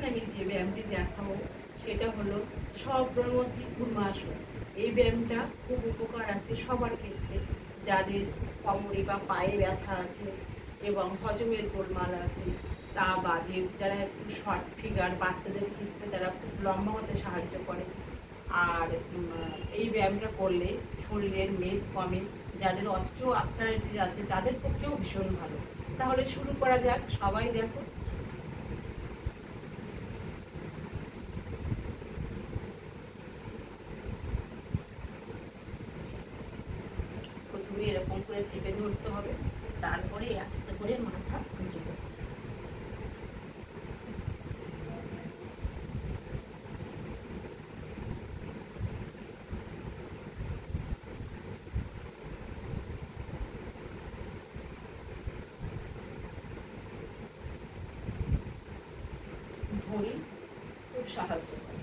আমি যে ব্যায়ামটি দেখাবো সেটা হলো সব্রমতি কুর্মাসন। এই ব্যায়ামটা খুব উপকার আছে সবার ক্ষেত্রে, যাদের কোমরে বা পায়ে ব্যথা আছে এবং হজমের গোলমাল আছে, তা বাদে যারা একটু শর্ট ফিগার, বাচ্চাদের ক্ষেত্রে তারা খুব লম্বা হতে সাহায্য করে। আর এই ব্যায়ামটা করলে শরীরের মেদ কমে, যাদের অস্ট্রো আর্থ্রাইটিস আছে তাদের পক্ষেও ভীষণ ভালো। তাহলে শুরু করা যাক, সবাই দেখো। প্রথমে এরকম করে চেপে ধরতে হবে, তারপরে আস্তে করে মাথা গুঁজবে। ধরি খুব সাহায্য করে।